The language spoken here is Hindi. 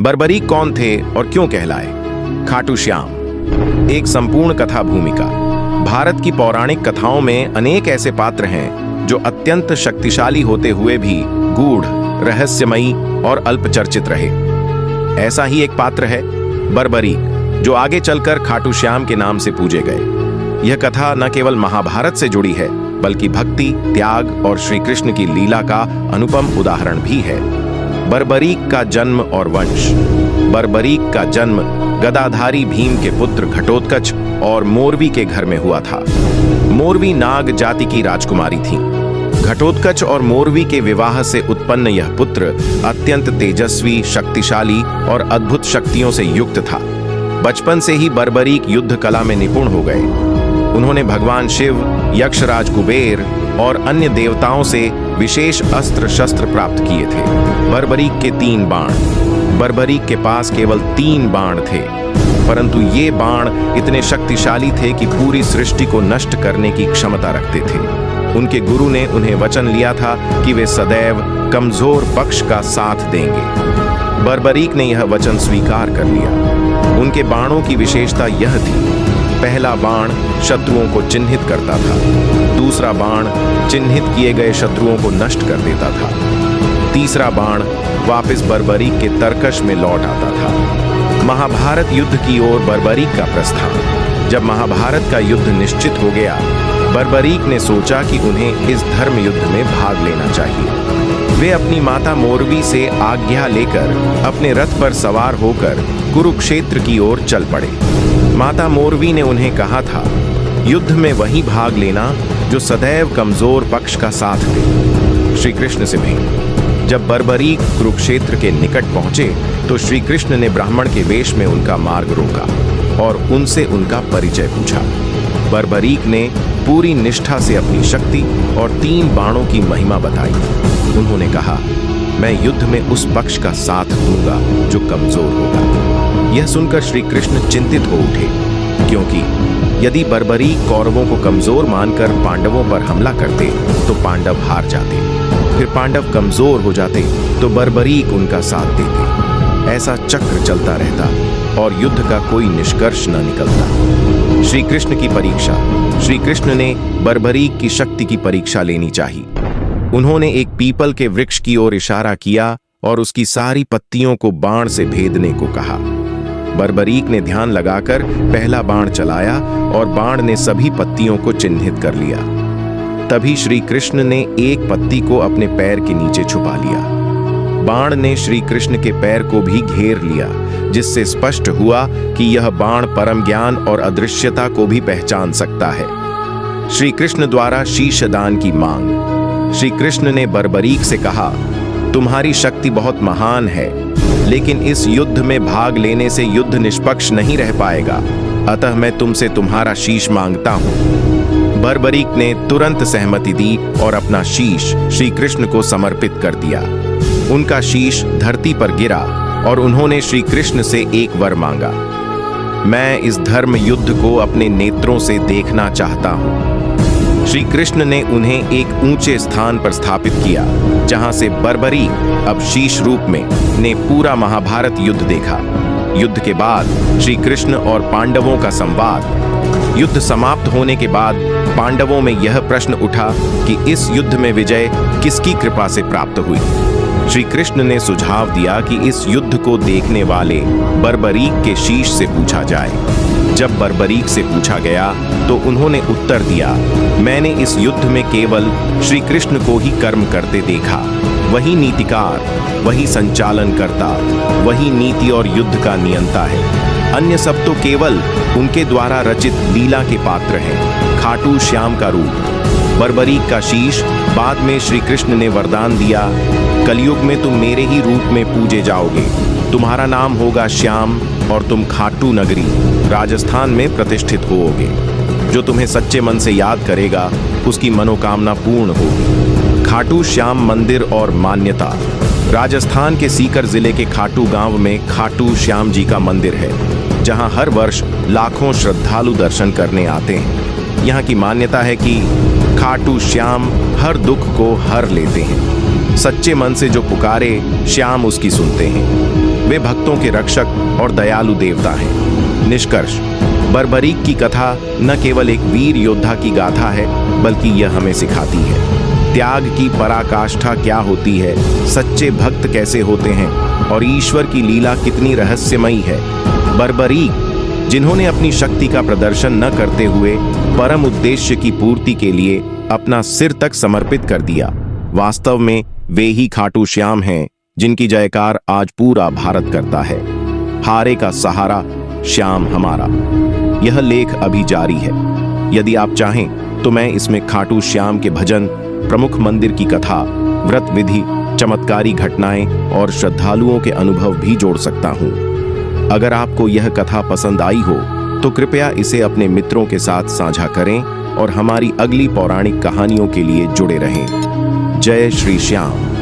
बर्बरीक कौन थे और क्यों कहलाए? खाटू श्याम एक संपूर्ण कथा भूमिका। भारत की पौराणिक कथाओं में अनेक ऐसे पात्र हैं जो अत्यंत शक्तिशाली होते हुए भी गूढ़, रहस्यमयी और अल्पचर्चित रहे। ऐसा ही एक पात्र है बर्बरीक, जो आगे चलकर खाटू श्याम के नाम से पूजे गए। यह कथा न केवल महाभारत से जुड़ी है, बल्कि भक्ति, त्याग और श्री कृष्ण की लीला का अनुपम उदाहरण भी है। बर्बरीक का जन्म और वंश। बर्बरीक का जन्म गदाधारी भीम के पुत्र घटोत्कच और मोरवी के घर में हुआ था। मोरवी नाग जाति की राजकुमारी थी। घटोत्कच और मोरवी के विवाह से उत्पन्न यह पुत्र अत्यंत तेजस्वी, शक्तिशाली और अद्भुत शक्तियों से युक्त था। बचपन से ही बर्बरीक युद्ध कला में निपुण हो गए। उन्होंने भगवान शिव, यक्षराज कुबेर और अन्य देवताओं से विशेष अस्त्र शस्त्र प्राप्त किए थे। बर्बरीक के 3 बाण। बर्बरीक के पास केवल 3 बाण थे, परंतु ये बाण इतने शक्तिशाली थे कि पूरी सृष्टि को नष्ट करने की क्षमता रखते थे। उनके गुरु ने उन्हें वचन लिया था कि वे सदैव कमजोर पक्ष का साथ देंगे। बर्बरीक ने यह वचन स्वीकार कर लिया। उनके बाणों की विशेषता यह थी: पहला बाण शत्रुओं को चिन्हित करता था, दूसरा बाण चिन्हित किए गए शत्रुओं को नष्ट कर देता था, तीसरा बाण वापस बर्बरीक के तरकश में लौट आता था। महाभारत युद्ध की ओर बर्बरीक का प्रस्थान। जब महाभारत का युद्ध निश्चित हो गया, बर्बरीक ने सोचा कि उन्हें इस धर्म युद्ध में भाग लेना चाहिए। वे अपनी माता मोरवी से आज्ञा लेकर अपने रथ पर सवार होकर कुरुक्षेत्र की ओर चल पड़े। माता मोरवी ने उन्हें कहा था, युद्ध में वही भाग लेना जो सदैव कमजोर पक्ष का साथ दे। श्री कृष्ण से भेंट। जब बर्बरीक कुरुक्षेत्र के निकट पहुंचे तो श्री कृष्ण ने ब्राह्मण के वेश में उनका मार्ग रोका और उनसे उनका परिचय पूछा। बर्बरीक ने पूरी निष्ठा से अपनी शक्ति और 3 बाणों की महिमा बताई। उन्होंने कहा, मैं युद्ध में उस पक्ष का साथ दूंगा जो कमजोर होगा। यह सुनकर श्री कृष्ण चिंतित हो उठे, क्योंकि यदि बर्बरीक कौरवों को कमजोर मानकर पांडवों पर हमला करते तो पांडव हार जाते, फिर पांडव कमजोर हो जाते तो बर्बरीक उनका साथ देते। ऐसा चक्र चलता रहता और युद्ध का कोई निष्कर्ष न निकलता। श्री कृष्ण की परीक्षा। श्री कृष्ण ने बर्बरीक की शक्ति की परीक्षा लेनी चाहिए। उन्होंने एक पीपल के वृक्ष की ओर इशारा किया और उसकी सारी पत्तियों को बाण से भेदने को कहा। बर्बरीक ने ध्यान लगाकर पहला बाण चलाया और बाण ने सभी पत्तियों को चिन्हित कर लिया। तभी श्री कृष्ण ने एक पत्ती को अपने पैर के नीचे छुपा लिया। बाण ने श्री कृष्ण के पैर को भी घेर लिया, जिससे स्पष्ट हुआ कि यह बाण परम ज्ञान और अदृश्यता को भी पहचान सकता है। श्री कृष्ण द्वारा शीश दान की मांग। श्री कृष्ण ने बर्बरीक से कहा, तुम्हारी शक्ति बहुत महान है, लेकिन इस युद्ध में भाग लेने से युद्ध निष्पक्ष नहीं रह पाएगा, अतः मैं तुमसे तुम्हारा शीश मांगता हूं। बर्बरीक ने तुरंत सहमति दी और अपना शीश श्री कृष्ण को समर्पित कर दिया। उनका शीश धरती पर गिरा और उन्होंने श्री कृष्ण से एक वर मांगा, मैं इस धर्म युद्ध को अपने नेत्रों से देखना चाहता हूं। श्री कृष्ण ने उन्हें एक ऊंचे स्थान पर स्थापित किया, जहां से बर्बरीक अब शीश रूप में ने पूरा महाभारत युद्ध देखा। युद्ध के बाद श्री कृष्ण और पांडवों का संवाद। युद्ध समाप्त होने के बाद पांडवों में यह प्रश्न उठा कि इस युद्ध में विजय किसकी कृपा से प्राप्त हुई। श्री कृष्ण ने सुझाव दिया कि इस युद्ध को देखने वाले बर्बरीक के शीश से पूछा जाए। जब बर्बरीक से पूछा गया तो उन्होंने उत्तर दिया, मैंने इस युद्ध में केवल श्री कृष्ण को ही कर्म करते देखा। वही नीतिकार, वही संचालन करता, वही नीति और युद्ध का नियंता है। अन्य सब तो केवल उनके द्वारा रचित लीला के पात्र हैं। खाटू श्याम का रूप। बर्बरीक का शीश। बाद में श्री कृष्ण ने वरदान दिया, कलयुग में तुम मेरे ही रूप में पूजे जाओगे। तुम्हारा नाम होगा श्याम और तुम खाटू नगरी राजस्थान में प्रतिष्ठित होोगे। जो तुम्हें सच्चे मन से याद करेगा उसकी मनोकामना पूर्ण होगी। खाटू श्याम मंदिर और मान्यता। राजस्थान के सीकर जिले के खाटू गांव में खाटू श्याम जी का मंदिर है, जहां हर वर्ष लाखों श्रद्धालु दर्शन करने आते हैं। यहाँ की मान्यता है कि खाटू श्याम हर दुख को हर लेते हैं। सच्चे मन से जो पुकारे, श्याम उसकी सुनते हैं। वे भक्तों के रक्षक और दयालु देवता हैं। निष्कर्ष, बर्बरीक की कथा न केवल एक वीर योद्धा की गाथा है, बल्कि यह हमें सिखाती है त्याग की पराकाष्ठा क्या होती है, सच्चे भक्त कैसे होते हैं और ईश्वर की लीला कितनी रहस्यमयी है। बर्बरीक, जिन्होंने अपनी शक्ति का प्रदर्शन न करते हुए परम उद्देश्य की पूर्ति के लिए अपना सिर तक समर्पित कर दिया, वास्तव में वे ही खाटू श्याम हैं जिनकी जयकार आज पूरा भारत करता है। हारे का सहारा, श्याम हमारा। यह लेख अभी जारी है। यदि आप चाहें तो मैं इसमें खाटू श्याम के भजन, प्रमुख मंदिर की कथा, व्रत विधि, चमत्कारी घटनाएं और श्रद्धालुओं के अनुभव भी जोड़ सकता हूं। अगर आपको यह कथा पसंद आई हो तो कृपया इसे अपने मित्रों के साथ साझा करें और हमारी अगली पौराणिक कहानियों के लिए जुड़े रहें। जय श्री श्याम।